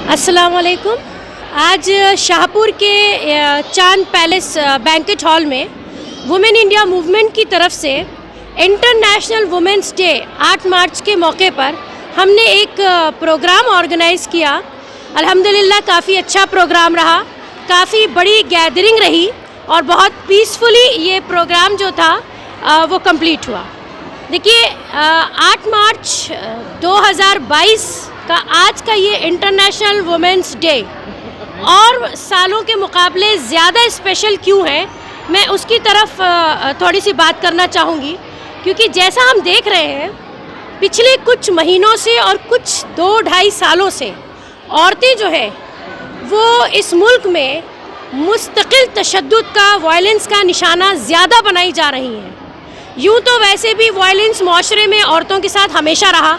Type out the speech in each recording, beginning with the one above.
अस्सलाम वालेकुम। आज शाहपुर के चांद पैलेस बैंकेट हॉल में वुमेन इंडिया मूवमेंट की तरफ से इंटरनेशनल वुमेंस डे 8 मार्च के मौके पर हमने एक प्रोग्राम ऑर्गेनाइज़ किया। अल्हम्दुलिल्लाह काफ़ी अच्छा प्रोग्राम रहा, काफ़ी बड़ी गैदरिंग रही और बहुत पीसफुली ये प्रोग्राम जो था वो कंप्लीट हुआ। देखिए 8 मार्च 2022 का आज का ये इंटरनेशनल वुमेंस डे और सालों के मुकाबले ज़्यादा स्पेशल क्यों है, मैं उसकी तरफ थोड़ी सी बात करना चाहूँगी। क्योंकि जैसा हम देख रहे हैं पिछले कुछ महीनों से और कुछ 2-2.5 सालों से औरतें जो है वो इस मुल्क में मुस्तकिल तशद्दुद का, वायलेंस का निशाना ज़्यादा बनाई जा रही हैं। यूँ तो वैसे भी वायलेंस माशरे में औरतों के साथ हमेशा रहा,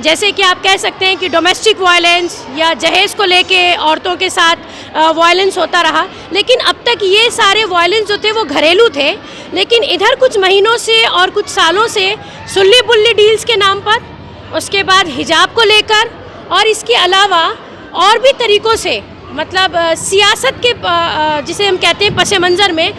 जैसे कि आप कह सकते हैं कि डोमेस्टिक वायलेंस या जहेज़ को लेके औरतों के साथ वायलेंस होता रहा। लेकिन अब तक ये सारे वायलेंस जो थे वो घरेलू थे, लेकिन इधर कुछ महीनों से और कुछ सालों से सुल्ली बुल्ली डील्स के नाम पर, उसके बाद हिजाब को लेकर और इसके अलावा और भी तरीक़ों से, मतलब सियासत के जिसे हम कहते हैं पस मंज़र में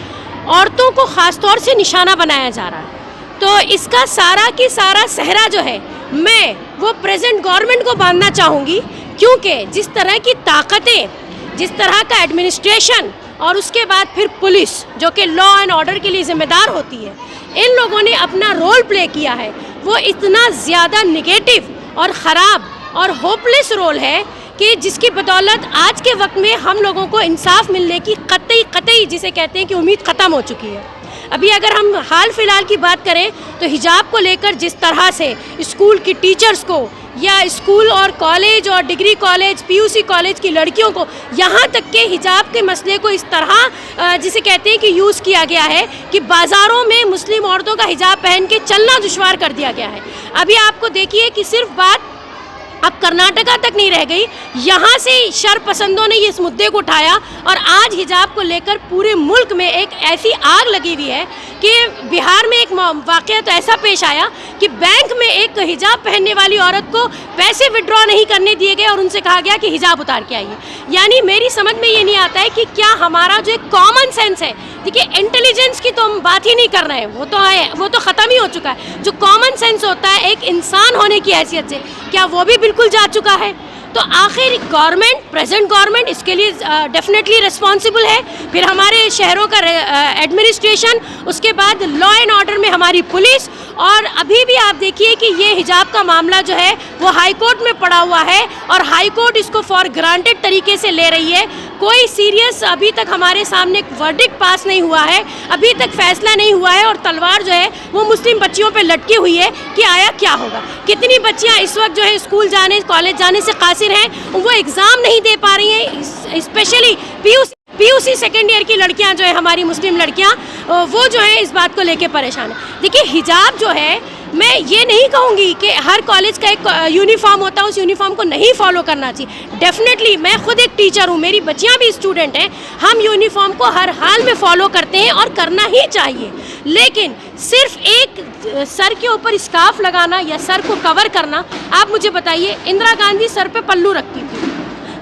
औरतों को ख़ास तौर से निशाना बनाया जा रहा है। तो इसका सारा की सारा सहरा जो है मैं वो प्रेजेंट गवर्नमेंट को बांधना चाहूँगी, क्योंकि जिस तरह की ताकतें, जिस तरह का एडमिनिस्ट्रेशन और उसके बाद फिर पुलिस जो कि लॉ एंड ऑर्डर के लिए ज़िम्मेदार होती है, इन लोगों ने अपना रोल प्ले किया है, वो इतना ज़्यादा निगेटिव और ख़राब और होपलेस रोल है कि जिसकी बदौलत आज के वक्त में हम लोगों को इंसाफ मिलने की कतई जिसे कहते हैं कि उम्मीद ख़त्म हो चुकी है। अभी अगर हम हाल फिलहाल की बात करें तो हिजाब को लेकर जिस तरह से स्कूल की टीचर्स को या स्कूल और कॉलेज और डिग्री कॉलेज, पीयूसी कॉलेज की लड़कियों को, यहाँ तक के हिजाब के मसले को इस तरह जिसे कहते हैं कि यूज़ किया गया है कि बाज़ारों में मुस्लिम औरतों का हिजाब पहन के चलना दुश्वार कर दिया गया है। अभी आपको देखिए कि सिर्फ बात अब कर्नाटका तक नहीं रह गई, यहाँ से शर पसंदों ने ये इस मुद्दे को उठाया और आज हिजाब को लेकर पूरे मुल्क में एक ऐसी आग लगी हुई है कि बिहार में एक वाक़या तो ऐसा पेश आया कि बैंक में एक हिजाब पहनने वाली औरत को पैसे विड्रॉ नहीं करने दिए गए और उनसे कहा गया कि हिजाब उतार के आइए। यानी मेरी समझ में ये नहीं आता है कि क्या हमारा जो एक कॉमन सेंस है, देखिए इंटेलिजेंस की तो हम बात ही नहीं कर रहे हैं, वो तो ख़त्म ही हो चुका है। जो कॉमन सेंस होता है एक इंसान होने की हैसियत से, क्या वो भी बिल्कुल जा चुका है? तो आखिर गवर्नमेंट, प्रेजेंट गवर्नमेंट इसके लिए डेफिनेटली रिस्पॉन्सिबल है, फिर हमारे शहरों का एडमिनिस्ट्रेशन, उसके बाद लॉ एंड ऑर्डर में हमारी पुलिस। और अभी भी आप देखिए कि ये हिजाब का मामला जो है वो हाई कोर्ट में पड़ा हुआ है और हाई कोर्ट इसको फॉर ग्रांटेड तरीके से ले रही है। कोई सीरियस अभी तक हमारे सामने वर्डिक्ट पास नहीं हुआ है, अभी तक फैसला नहीं हुआ है और तलवार जो है वो मुस्लिम बच्चियों पे लटकी हुई है कि आया क्या होगा। कितनी बच्चियां इस वक्त जो है स्कूल जाने, कॉलेज जाने से कासिर हैं, वो एग्ज़ाम नहीं दे पा रही हैं। स्पेशली पीयूसी सेकेंड ईयर की लड़कियां जो है, हमारी मुस्लिम लड़कियां, वो जो है इस बात को लेके परेशान है। देखिए हिजाब जो है, मैं ये नहीं कहूँगी कि हर कॉलेज का एक यूनिफॉर्म होता है, उस यूनिफॉर्म को नहीं फॉलो करना चाहिए। डेफिनेटली मैं खुद एक टीचर हूँ, मेरी बच्चियाँ भी स्टूडेंट हैं, हम यूनिफॉर्म को हर हाल में फॉलो करते हैं और करना ही चाहिए। लेकिन सिर्फ एक सर के ऊपर स्कार्फ लगाना या सर को कवर करना, आप मुझे बताइए, इंदिरा गांधी सर पे पल्लू रखती थी,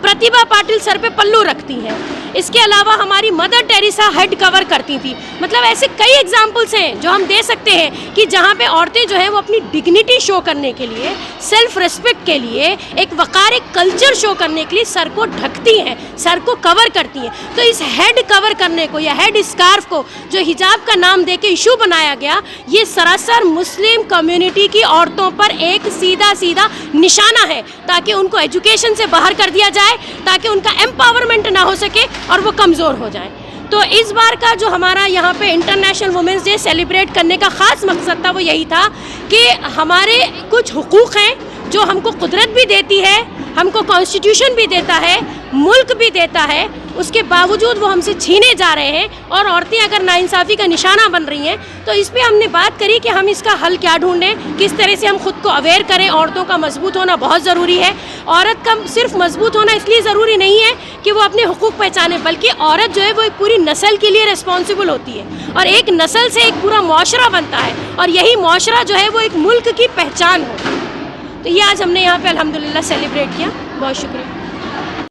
प्रतिभा पाटिल सर पे पल्लू रखती हैं, इसके अलावा हमारी मदर टेरेसा हेड कवर करती थी। मतलब ऐसे कई एग्जाम्पल्स हैं जो हम दे सकते हैं कि जहाँ पे औरतें जो है वो अपनी डिग्निटी शो करने के लिए, सेल्फ रिस्पेक्ट के लिए, एक वक़ार, एक कल्चर शो करने के लिए सर को ढकती हैं, सर को कवर करती हैं। तो इस हेड कवर करने को या हेड स्कार्फ को जो हिजाब का नाम दे के इशू बनाया गया, ये सरासर मुस्लिम कम्युनिटी की औरतों पर एक सीधा निशाना है, ताकि उनको एजुकेशन से बाहर कर दिया जाए, ताकि उनका एम्पावरमेंट ना हो सके और वो कमज़ोर हो जाए। तो इस बार का जो हमारा यहाँ पे इंटरनेशनल वुमेंस डे सेलिब्रेट करने का ख़ास मकसद था वो यही था कि हमारे कुछ हुकूक़ हैं जो हमको कुदरत भी देती है, हमको कॉन्स्टिट्यूशन भी देता है, मुल्क भी देता है, उसके बावजूद वो हमसे छीने जा रहे हैं और औरतें अगर नाइंसाफ़ी का निशाना बन रही हैं। तो इस पे हमने बात करी कि हम इसका हल क्या ढूंढें, किस तरह से हम खुद को अवेयर करें। औरतों का मजबूत होना बहुत ज़रूरी है। औरत का सिर्फ मजबूत होना इसलिए ज़रूरी नहीं है कि वो अपने हुकूक पहचाने, बल्कि औरत जो है वो एक पूरी नस्ल के लिए रिस्पॉन्सिबल होती है और एक नस्ल से एक पूरा मुआशरा बनता है और यही मुआशरा जो है वो एक मुल्क की पहचान हो। तो ये आज हमने यहाँ पे अल्हम्दुलिल्लाह सेलिब्रेट किया। बहुत शुक्रिया।